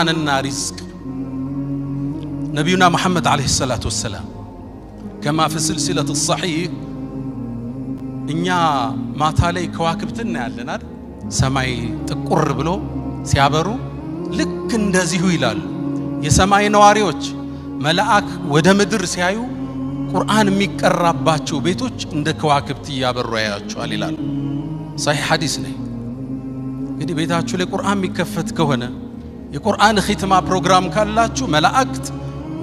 ቁርአንና ሪዝቅ ነብዩና መሐመድ አለይሂ ሰላቱ ወሰለም كما في سلسلة الصحيح እኛ ማታ ላይ ከዋክብትና ያለን አይደል ሰማይ ጥቁር ብሎ ሲያበሩ ልክ እንደዚሁ ይላሉ የሰማይ ነዋሪዎች መላእክ ወደ ምድር ሲያዩ ቁርአን የሚቀራባቸው ቤቶች እንደ ከዋክብት ያበሩ ያያቸዋል ይላሉ صحيح ሐዲስ ነው እንግዲህ ቤታችሁ ላይ ቁርአን የሚከፈት ከሆነ የቁርአን ኺትማ ፕሮግራም ካላችሁ መላእክት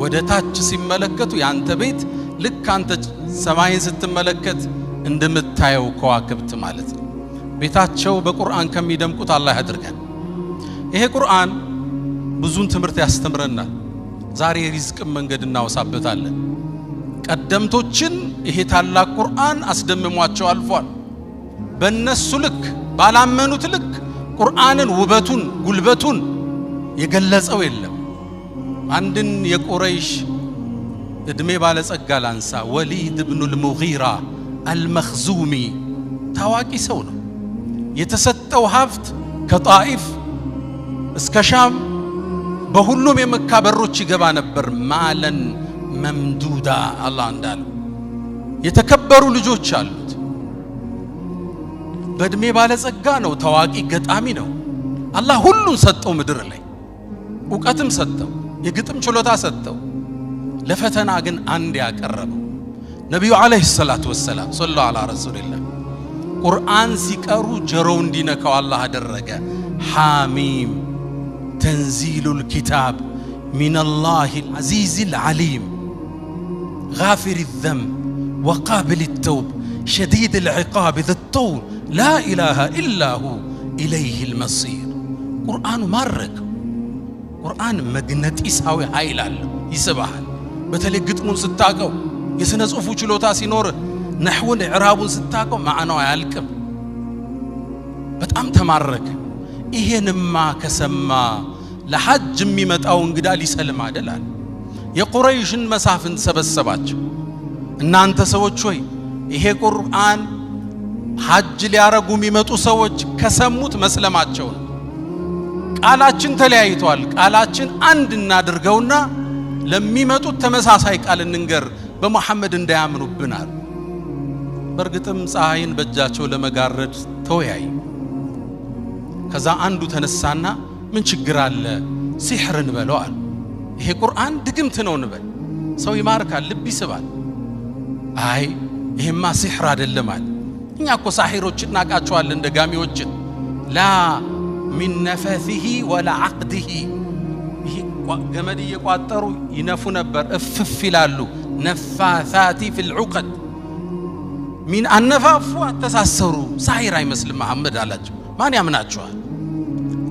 ወደ ታች ሲመለከቱ ያንተ ቤት ልክ አንተ ሰማይን ስትመለከት እንደምታየው ከዋክብት ማለት ነው ቤታቸው በቁርአን ከሚደምቁት አላህ ያድርገን ይሄ ቁርአን ብዙን ትምህርት ያስተምረናል ዛሬ ሪዝቅ መንገድ እናወሳበታለን ቀደምቶችን ይሄ ታላቅ ቁርአን አስደምሟቸው አልፏል በእነሱ ልክ ባላመኑት ልክ ቁርአንን ውበቱን ጉልበቱን የገለጸው የለም አንድን የቁረይሽ እድሜ ባለጸጋ ላንሳ ወሊድ ኢብኑ አልሙጊራ አልመኽዙሚ ታዋቂ ሰው ነው የተሰጠው ሀብት ከጣኢፍ እስከ ሻም በሁሉም የመካ በሮች ይገባ ነበር ማለን መምዱዳ አላህ እንዳለ የተከበሩ ልጆች አሉት በእድሜ ባለጸጋ ነው ታዋቂ ገጣሚ ነው አላህ ሁሉን ሰጠው ምድር ላይ ዕውቀትም ሰጠው የግጥም ችሎታ ሰጠው ለፈተና ግን አንድ ያቀረበው ነብዩ አለይሂ ሰላቱ ወሰለም ሰለላሁ ዐላ ረሱልላህ ቁርአን ሲቀሩ ጀሮው እንዲነካው አላህ አደረገ ሐሚም ተንዚሉል ኪታብ ሚነላሂል አዚዚል ዓሊም غافر الذنب وقابل التوب شديد العقاب ذي الطول لا إله إلا هو إليه المصير قرآن مارك قرآن مغناطيساوي ኃይል አለው ይስባል በተለይ ግጥሙን ስታቀው የስነ ጽሁፉ ችሎታ ሲኖር ነህውን ኢዕራቡን ስታቀው ማዕናው አያልቅም በጣም ተማረከ ይሄንማ ከሰማ ለሐጅ የሚመጣው እንግዳ ሊሰልም አይደላል የቁረይሽን መሳፍን ሰበሰባቸው እናንተ ሰዎች ሆይ ይሄ ቁርአን ሐጅ ሊያረጉ የሚመጡ ሰዎች ከሰሙት መስለማቸው ነው ቃላችን ተለያይቷል ቃላችን አንድ እናድርገውና ለሚመጡት ተመሳሳይ ቃል እንንገር በመሐመድ እንዳያምኑብናል በርግጥም ፀሐይን በእጃቸው ለመጋረድ ተወያይ ከዛ አንዱ ተነሳና ምን ችግር አለ ሲህርን በለዋል ይሄ ቁርአን ድግምት ነው እንበል ሰው ይማርካል ልብ ይስባል አይ ይሄማ ሲህር አይደለም አለ እኛ እኮ ሳሂሮችን እናቃቸዋለን ደጋሚዎችን ላ من نفثه ولا عقده ይሄ ገመድ እየቋጠሩ ይነፉ ነበር እፍፍ ይላሉ ነፋሳቲ في العقد من አነፋፉ ተሳሰሩ ሳሂር አይመስልም መሐመድ አላቸው ማን ያምናቸዋል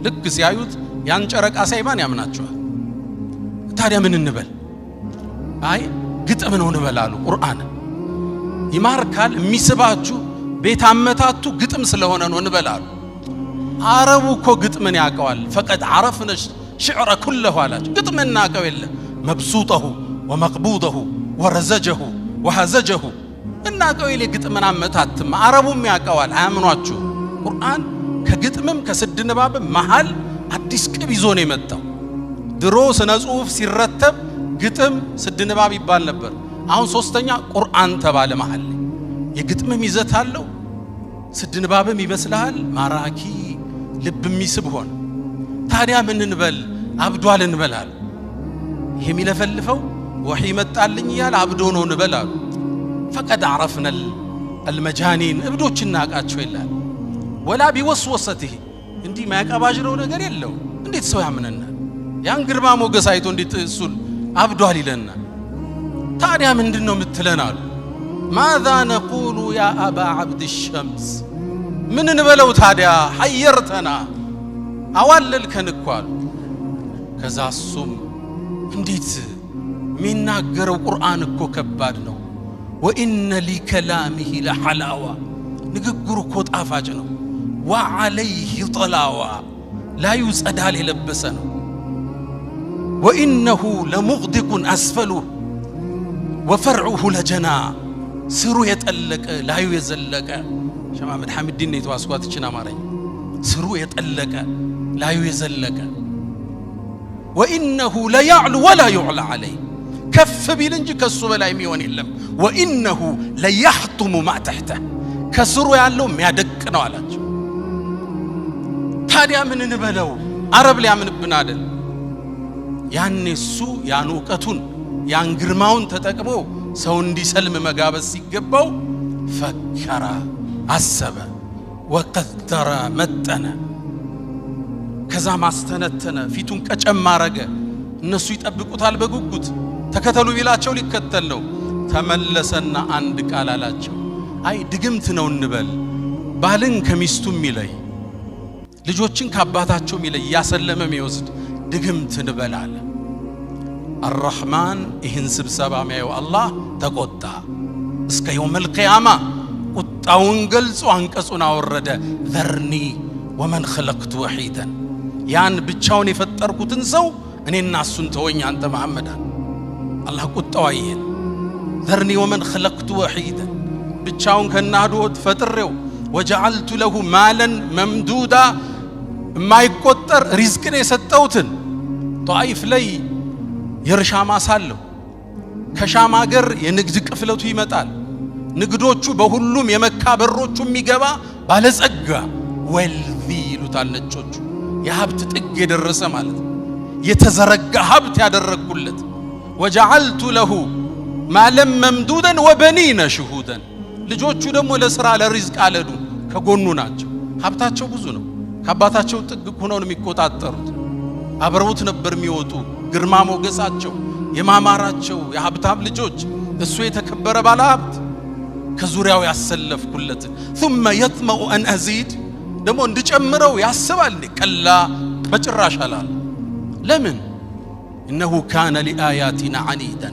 ልክ ሲያዩት ያን ጨረቃ ሳይ ማን ያምናቸዋል ታዲያ ምን እንበል አይ ግጥም ነው እንበላሉ ቁርአን ይማርካል የሚስባችሁ ቤት አመታቱ ግጥም ስለሆነ ነው እንበላሉ አረቡ እኮ ግጥምን ያቀዋል فقد عرفنا الشعر كله አላቸው ግጥምና ያቀው የለ መብሱጠሁ ወመቅቡደሁ ወረዘጀሁ ወሐዘጀሁ እናቀው የለ ግጥምና አመታትም አረቡም ያቀዋል አያምኗችሁ ቁርአን ከግጥምም ከስድ ንባብም መሃል አዲስ ቅብ ይዞ ነው የመጣው ድሮ ስነ ጽሁፍ ሲረተብ ግጥም ስድ ንባብ ይባል ነበር አሁን ሶስተኛ ቁርአን ተባለ መሃል የግጥምም ይዘት አለው ስድ ንባብም ይበስላል ማራኪ ልብ የሚስብ ሆነ ታዲያ ምን እንበል አብዷል እንበላል ይሄ የሚለፈልፈው ወህይ መጣልኝ ይያል አብዶ ነው እንበላል فقد عرفنا المجانين እብዶችን ናቃቸው ይላል ወላ ቢወስወሰته እንዲህ ማያቀባጅረው ነገር የለው እንዴት ሰው ያምነናል ያን ግርማ ሞገስ አይቶ እንዴት እሱን አብዷል ይለናል ታዲያ ምንድነው የምትለናል ماذا نقول يا ابا عبد الشمس من እንበለው ታዲያ حيرتنا አዋለልከን እኮ አሉ ከዛሱም እንዴት ሚናገረው ቁርአን እኮ ከባድ ነው وان لكلامه لحلاوه ንግግሩ እኮ ጣፋጭ ነው وعليه طلاوه لا يصدال የለበሰ ነው وانه لمغدق اسفله وفرعه لجنا ስሩ የጠለቀ ላዩ የዘለቀ ሸማመድ ሐሚድን ነው የተዋስኳት እቺና ማረኝ ስሩ የጠለቀ ላዩ የዘለቀ ወኢነሁ ለያዕሉ ወላ ዩዕላ ዐለይህ ከፍ ቢል እንጂ ከሱ በላይ የሚሆን የለም ወኢነሁ ለያሕጡሙ ማ ተሕተህ ከስሩ ያለው የሚያደቅ ነው አላቸው። ታዲያ ምን እንበለው? አረብ ሊያምንብን አይደል? ያኔ እሱ ያን ዕውቀቱን ያን ግርማውን ተጠቅሞ ሰው እንዲሰልም መጋበዝ ሲገባው ፈከረ አሰበ ወቀደረ መጠነ ከዛ ማስተነተነ ፊቱን ቀጨም አረገ። እነሱ ይጠብቁታል በጉጉት ተከተሉ ቢላቸው ሊከተል ነው። ተመለሰና አንድ ቃል አላቸው። አይ ድግምት ነው እንበል፣ ባልን ከሚስቱ የሚለይ ልጆችን ከአባታቸው የሚለይ ያሰለመ የሚወስድ ድግምት እንበል አለ። አርረሕማን ይህን ስብሰባ የሚያየው አላህ ተቆጣ። እስከ የውመል ቂያማ ቁጣውን ገልጾ አንቀጹን አወረደ። ዘርኒ ወመን ኸለቅቱ ወሒደን ያን ብቻውን የፈጠርኩትን ሰው እኔና እሱን ተወኝ አንተ መሐመድ አላህ ቁጣው አየን። ዘርኒ ወመን ኸለቅቱ ወሒደን ብቻውን ከናዶት ፈጥሬው ወጀዐልቱ ለሁ ማለን መምዱዳ የማይቆጠር ሪዝቅን የሰጠውትን ጧኢፍ ላይ የእርሻ ማሳ አለው። ከሻም አገር የንግድ ቅፍለቱ ይመጣል። ንግዶቹ በሁሉም የመካ በሮቹ የሚገባ ባለጸጋ ወልዚ ይሉታል ነጮቹ። የሀብት ጥግ የደረሰ ማለት የተዘረጋ ሀብት ያደረግኩለት። ወጀዐልቱ ለሁ ማለም መምዱደን ወበኒነ ሽሁደን ልጆቹ ደግሞ ለሥራ ለሪዝቅ አለዱ ከጎኑ ናቸው። ሀብታቸው ብዙ ነው። ከአባታቸው ጥግ ሆነው የሚቆጣጠሩት አብረውት ነበር የሚወጡ። ግርማ ሞገሳቸው የማማራቸው የሀብታም ልጆች እሱ የተከበረ ባለ ሀብት ከዙሪያው ያሰለፍኩለት ثم يطمع أن أزيد ደግሞ እንድጨምረው ያስባል። ከላ በጭራሽ አላለ። ለምን? إنه كان لآياتنا عنيدا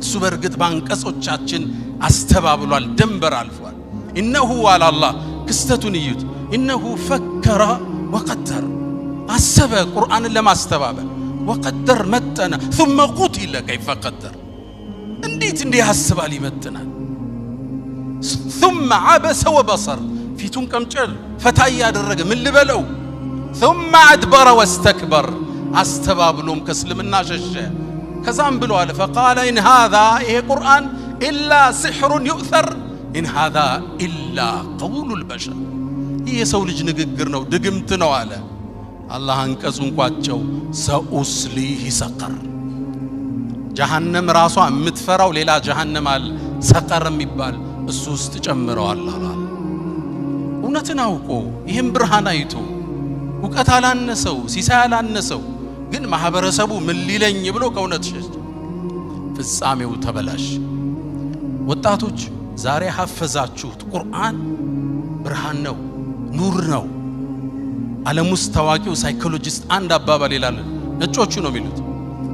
እሱ በርግጥ ባንቀጾቻችን አስተባብሏል፣ ደንበር አልፏል። إنه على الله ክስተቱን እዩት። إنه فكر وقدر አሰበ ቁርአንን ለማስተባበል وقدر መጠነ ثم قتل كيف قدر እንዴት ያስባል ይመጥናል። ثم عبس وبصر ፊቱን ቀምጨል ፈታ ያደረገ ምን ልበለው። ثم أدبر واستكبر አስተባብሎም ከእስልምና ሸሸ። ከዛም ብሎ አለ فقال إن هذا ይሄ ቁርአን إلا سحر يؤثر إن هذا إلا قول البشر ይሄ ሰው ልጅ ንግግር ነው ድግምት ነው አለ። አላህ አንቀጹን ቋጨው። ሰኡስሊህ ሰቀር ጀሃነም ራሷ የምትፈራው ሌላ ጀሃነም አለ ሰቀር የሚባል እሱ ውስጥ ጨምረዋል አለ። እውነትን አውቆ ይህም ብርሃን አይቶ ዕውቀት አላነሰው ሲሳይ አላነሰው፣ ግን ማህበረሰቡ ምን ሊለኝ ብሎ ከእውነት ሸሽ። ፍጻሜው ተበላሽ። ወጣቶች ዛሬ ሐፈዛችሁት ቁርአን ብርሃን ነው ኑር ነው። ዓለም ውስጥ ታዋቂው ሳይኮሎጂስት አንድ አባባል ይላል፣ ነጮቹ ነው የሚሉት።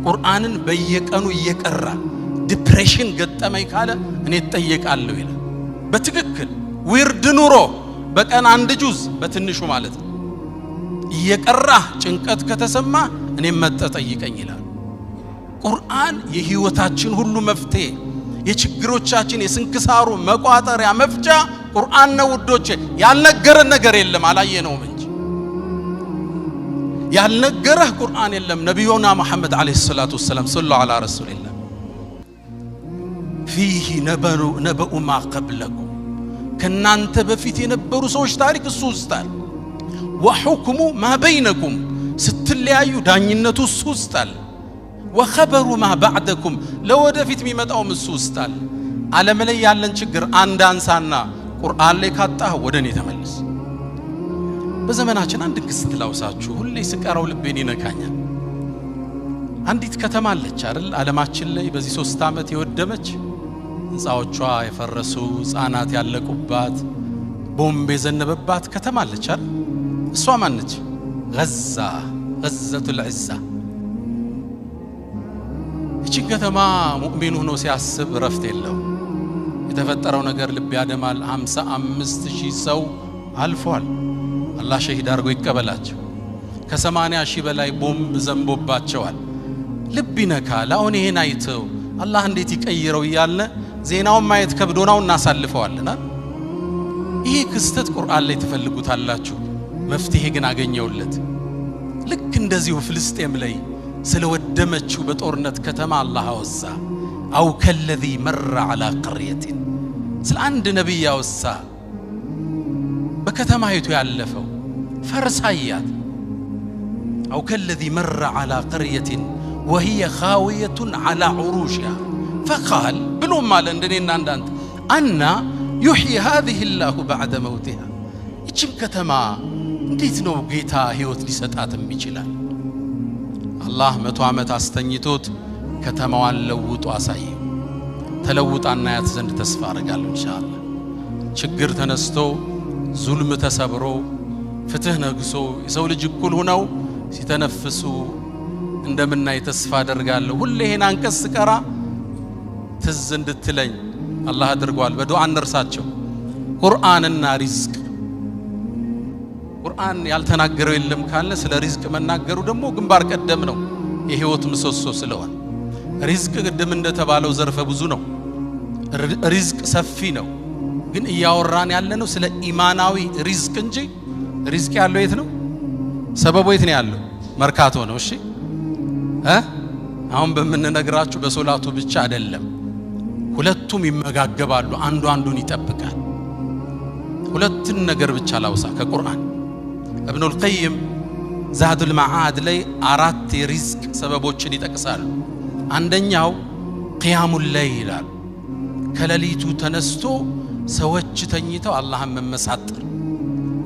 ቁርአንን በየቀኑ እየቀራ ዲፕሬሽን ገጠመኝ ካለ እኔ እጠየቃለሁ ይላል። በትክክል ዊርድ ኑሮ በቀን አንድ ጁዝ በትንሹ ማለት ነው እየቀራ ጭንቀት ከተሰማ እኔም መጠጠይቀኝ ይላል። ቁርአን የህይወታችን ሁሉ መፍትሄ፣ የችግሮቻችን የስንክሳሩ መቋጠሪያ መፍቻ ቁርአን ነው ውዶቼ። ያልነገረን ነገር የለም አላየነውም እንጂ ያልነገረህ ቁርአን የለም። ነብዩና መሐመድ አለይሂ ሰላቱ ወሰለም ሰለላሁ ዐላ ረሱሊላህ فيه نبأ ما قبلكم ከናንተ በፊት የነበሩ ሰዎች ታሪክ እሱ ውስጣል። وحكم ما بينكم ስትለያዩ ዳኝነቱ እሱ ውስጣል። وخبر ما بعدكم ለወደፊት የሚመጣው እሱ ውስጣል። ዓለም ላይ ያለን ችግር አንድ አንሳና ቁርአን ላይ ካጣህ ወደኔ ተመለስ። በዘመናችን አንድ ክስተት ላውሳችሁ፣ ሁሌ ስቀራው ልቤን ይነካኛል። አንዲት ከተማ አለች አይደል ዓለማችን ላይ በዚህ 3 ዓመት የወደመች ህንጻዎቿ የፈረሱ ህፃናት ያለቁባት ቦምብ የዘነበባት ከተማ አለች አይደል? እሷ ማን ነች? ገዘቱል ዒዛ። እቺ ከተማ ሙእሚን ሆኖ ሲያስብ ረፍት የለው። የተፈጠረው ነገር ልብ ያደማል። 55,000 ሰው አልፏል። አላህ ሸሂድ አድርጎ ይቀበላቸው። ከ80,000 በላይ ቦምብ ዘንቦባቸዋል። ልብ ይነካል። አሁን ይሄን አይተው አላህ እንዴት ይቀይረው እያልን ዜናውን ማየት ከብዶናው እናሳልፈዋልና ይሄ ክስተት ቁርአን ላይ ተፈልጉታላችሁ። መፍትሄ ግን አገኘውለት። ልክ እንደዚሁ ፍልስጤም ላይ ስለወደመችው በጦርነት ከተማ አላህ አወሳ አው ከለዚ መረ على قرية ስለ አንድ ነብይ አወሳ በከተማይቱ ያለፈው ፈርሳያት أو كالذي مر على قرية وهي خاوية على عروشها فقال بلوم ما لندنينا عندانت أن يحيي هذه الله بعد موتها ይችም ከተማ እንዴት ነው ጌታ ህይወት ሊሰጣት የሚችላል አላህ 100 ዓመት አስተኝቶት ከተማዋን ለውጦ አሳየው ተለውጣና ያት ዘንድ ተስፋ አደርጋለሁ ኢንሻአላህ ችግር ተነስቶ ዙልም ተሰብሮ ፍትህ ነግሶ የሰው ልጅ እኩል ሆነው ሲተነፍሱ እንደምናይ ተስፋ አደርጋለሁ ሁሌ ይሄን አንቀስ ቀራ ትዝ እንድትለኝ አላህ አድርጓል በዱዓ እንርሳቸው ቁርአንና ሪዝቅ ቁርአን ያልተናገረው የለም ካለ ስለ ሪዝቅ መናገሩ ደግሞ ግንባር ቀደም ነው የህይወት ምሰሶ ስለሆነ ሪዝቅ ቅድም እንደተባለው ዘርፈ ብዙ ነው ሪዝቅ ሰፊ ነው ግን እያወራን ያለነው ስለ ኢማናዊ ሪዝቅ እንጂ ሪዝቅ ያለው የት ነው ሰበቡ የት ነው ያለው መርካቶ ነው እሺ አሁን በመነግራችሁ በሶላቱ ብቻ አይደለም ሁለቱም ይመጋገባሉ አንዱ አንዱን ይጠብቃል ሁለቱን ነገር ብቻ ላውሳ ከቁርአን ابن القيم زاد المعاد ላይ አራት የሪዝቅ ሰበቦችን ይጠቅሳሉ አንደኛው قيام الليل ከሌሊቱ ተነስቶ ሰዎች ተኝተው አላህን መመሳጠር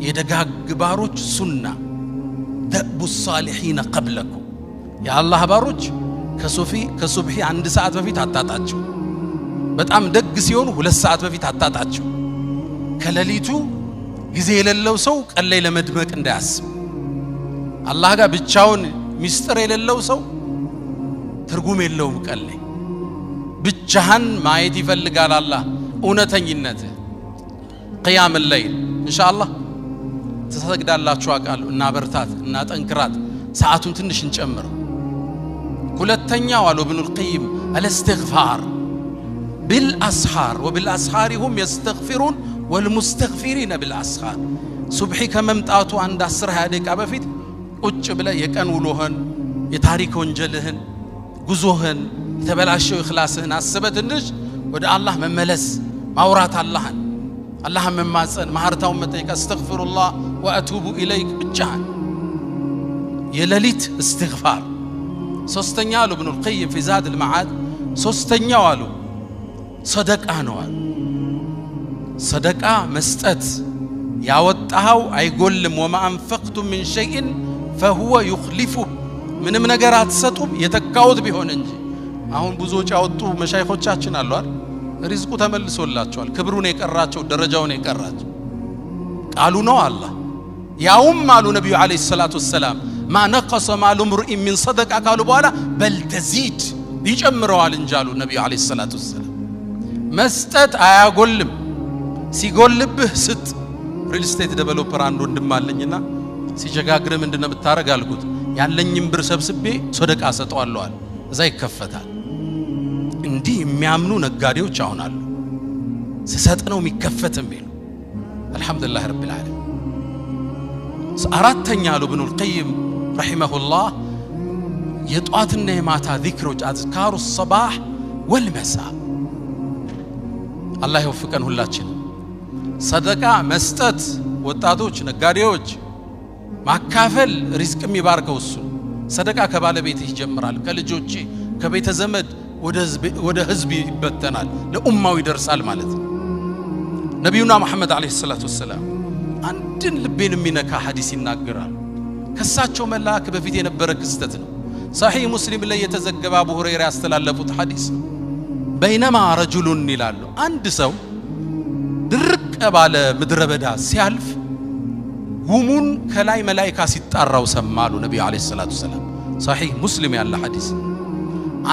የደጋግ ባሮች ሱና دأب الصالحين قبلكم يا الله ባሮች ከሱብሂ 1 ሰዓት በፊት አጣጣቸው በጣም ደግ ሲሆኑ 2 ሰዓት በፊት አጣጣቸው ከሌሊቱ ጊዜ የሌለው ሰው ቀን ላይ ለመድመቅ እንዳያስብ አላህ ጋር ብቻውን ሚስጥር የሌለው ሰው ትርጉም የለውም ቀን ላይ ብቻህን ማየት ይፈልጋል አላህ እውነተኝነት قيام الليل ان شاء الله ተሰግዳላችሁ አቃሉ እና በርታት እና ጠንክራት ሰዓቱን ትንሽ እንጨምር ሁለተኛው አሉ ابن القيم الاستغفار بالاسحار وبالاسحار هم يستغفرون والمستغفرين بالاسحار صبحي ከመምጣቱ አንድ 10 ደቂቃ በፊት ቁጭ ብለ የቀን ውሎህን የታሪክ ወንጀልህን ጉዞህን ተበላሽው ኢኽላስህን አስበትንሽ ወደ አላህ መመለስ ማውራት አላህን መማጸን ማህርታውን መጠየቅ አስተግፍሩላህ ወአቱቡ ኢለይክ ብቻህን የሌሊት استغفار ሶስተኛ አሉ ابن القيم في زاد المعاد ሶስተኛው አሉ ሰደቃ ነው ሰደቃ መስጠት ያወጣው አይጎልም وما انفقتم من شيء فهو يخلفه ምንም ነገር አትሰጡም የተካውት ቢሆን እንጂ አሁን ብዙዎች ያወጡ መሻይኾቻችን አሉ አይደል ሪዝቁ ተመልሶላቸዋል ክብሩን የቀራቸው ደረጃውን የቀራቸው ቃሉ ነው አላህ ያውም አሉ ነብዩ አለይሂ ሰላቱ ወሰለም ما نقص مال امرئ من صدقه قالوا በኋላ بل تزيد ይጨምረዋል እንጂ አሉ ነብዩ አለይሂ ሰላቱ ወሰለም መስጠት አያጎልም ሲጎልብህ ስጥ ሪል ስቴት ዴቨሎፐር አንድ ወንድም አለኝና ሲጀጋግረ ምንድነው የምታረግ አልኩት ያለኝም ብር ሰብስቤ ሰደቃ ሰጠዋለሁ አለ እዛ ይከፈታል እንዲህ የሚያምኑ ነጋዴዎች አሁን አሉ ሲሰጥ ነው የሚከፈት የሚሉ አልহামዱሊላህ ረብል ዓለሚን አራተኛ አሉ ابن القيم رحمه الله የጧትና የማታ ዚክሮች አዝካሩ الصباح والمساء አላህ ይወፍቀን ሁላችን ሰደቃ መስጠት ወጣቶች ነጋዴዎች ማካፈል ሪዝቅ የሚባርከው እሱ ሰደቃ ከባለቤትህ ይጀምራል ከልጆች ከቤተ ዘመድ ወደ ህዝብ ይበተናል ለኡማው ይደርሳል ማለት ነው ነብዩና መሐመድ አለይሂ ሰላቱ ወሰለም አንድን ልቤን የሚነካ ሐዲስ ይናገራል ከሳቸው መላክ በፊት የነበረ ክስተት ነው صحيح مسلم ላይ የተዘገበ አቡ ሁረይራ ያስተላለፉት ሐዲስ بينما رجل ይላሉ አንድ ሰው ድርቅ ባለ ምድረ በዳ ሲያልፍ ጉሙን ከላይ መላእክት ሲጣራው ሰማሉ ነብዩ አለይሂ ሰላቱ ወሰለም صحيح مسلم ያለ ሐዲስ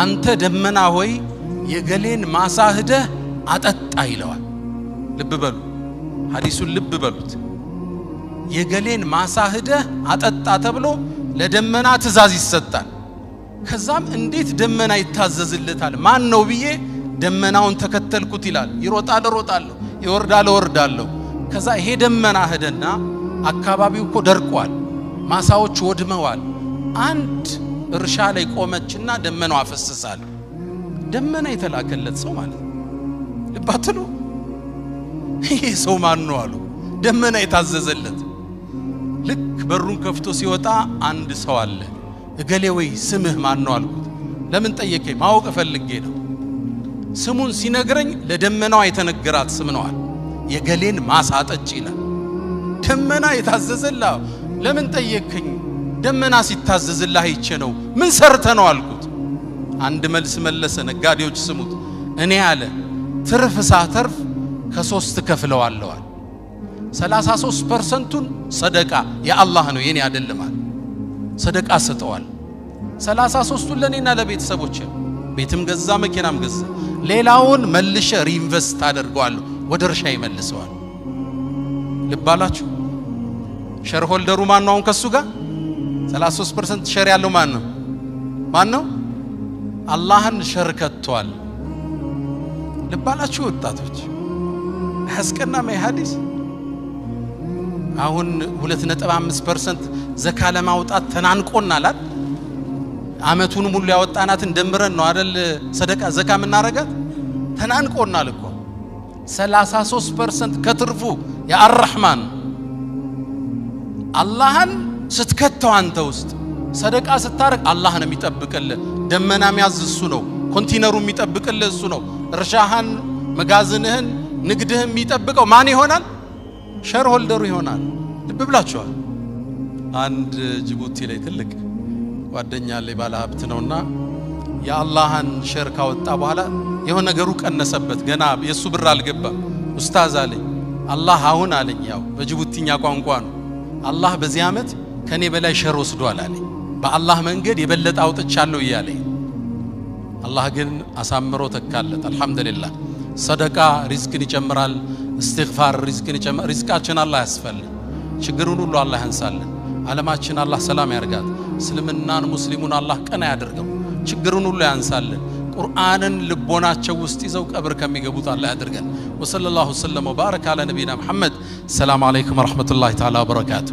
አንተ ደመና ሆይ የገሌን ማሳህደ አጠጣ ይለዋል ልብ በሉ ሐዲሱን ልብ በሉት የገሌን ማሳህደ አጠጣ ተብሎ ለደመና ትእዛዝ ይሰጣል ከዛም እንዴት ደመና ይታዘዝለታል ማን ነው ብዬ ደመናውን ተከተልኩት ይላል ይሮጣለሁ ይወርዳለሁ ከዛ ይሄ ደመና ሄደና አካባቢው እኮ ደርቋል ማሳዎች ወድመዋል አንድ እርሻ ላይ ቆመችና ደመናው አፈሰሳል ደመና የተላከለት ሰው ማለት ልባትሉ ይሄ ሰው ማን ነው አሉ ደመና የታዘዘለት ልክ በሩን ከፍቶ ሲወጣ አንድ ሰው አለ እገሌ ወይ ስምህ ማን ነው አልኩት ለምን ጠየቀኝ ማወቅ ፈልጌ ነው ስሙን ሲነግረኝ ለደመናው የተነገራት ስም ነው አለ የገሌን ማሳጠጭ ይላል ደመና የታዘዘላ ለምን ጠየቀኝ ደመና ሲታዘዝልህ አይቼ ነው ምን ሰርተ ነው አልኩት አንድ መልስ መለሰ ነጋዴዎች ስሙት እኔ አለ ትርፍ ሳተርፍ ከ3 ከፍለዋለሁ 33%ን ሰደቃ የአላህ ነው የኔ አይደለም አለ ሰደቃ ሰጠዋል 33ን ለኔና ለቤተሰቦቼ ቤትም ገዛ መኪናም ገዛ ሌላውን መልሼ ሪኢንቨስት አደርገዋለሁ ወደ እርሻ ይመልሰዋል ልባላችሁ ሼር ሆልደሩ ማን ነው ከሱ ጋር 33% ሼር ያለው ማን ነው አላህን ሸርከቷል ልባላችሁ ወጣቶች አስቀና ማይሐዲስ አሁን 2.5% ዘካ ለማውጣት ተናንቆናል አመቱን ሙሉ ያወጣናት እንደምረን ነው አይደል ሰደቃ ዘካ ምናረጋት ተናንቆናል እኮ 33% ከትርፉ ያ አርህማን አላህን ስትከተው አንተ ውስጥ ሰደቃ ስታረግ አላህ ነው የሚጠብቅልህ ደመና የሚያዝሱ ነው ኮንቲነሩ የሚጠብቅልህ እሱ ነው እርሻህን መጋዝንህን ንግድህን የሚጠብቀው ማን ይሆናል ሼር ሆልደሩ ይሆናል ልብ ብላችኋል አንድ ጅቡቲ ላይ ትልቅ ጓደኛ ላይ ባለ ሀብት ነውና የአላህን ሼር ካወጣ በኋላ የሆነ ነገሩ ቀነሰበት ገና የሱ ብር አልገባ ኡስታዝ አለኝ አላህ አሁን አለኝ ያው በጅቡቲኛ ቋንቋ ነው አላህ በዚህ አመት ከኔ በላይ ሼር ወስዷል አለኝ በአላህ መንገድ የበለጠ አውጥቻለሁ ይያለኝ አላህ ግን አሳምሮ ተካለት አልহামዱሊላህ ሰደቃ ሪዝቅን ይጨምራል استغفار ሪዝቅን ይጨምራል ሪዝቃችን አላህ ያስፈል ችግሩን ሁሉ አላህ ያንሳልን ዓለማችን አላህ ሰላም ያርጋት እስልምናን ሙስሊሙን አላህ ቀና ያድርገው ችግሩን ሁሉ ያንሳልን ቁርአንን ልቦናቸው ውስጥ ይዘው ቀብር ከሚገቡት አላህ ያድርገን ወሰለላሁ ዐለይሂ ወሰለም ወባረከ አለ ነብይና መሐመድ ሰላም አለይኩም ወራህመቱላሂ ተዓላ ወበረካቱ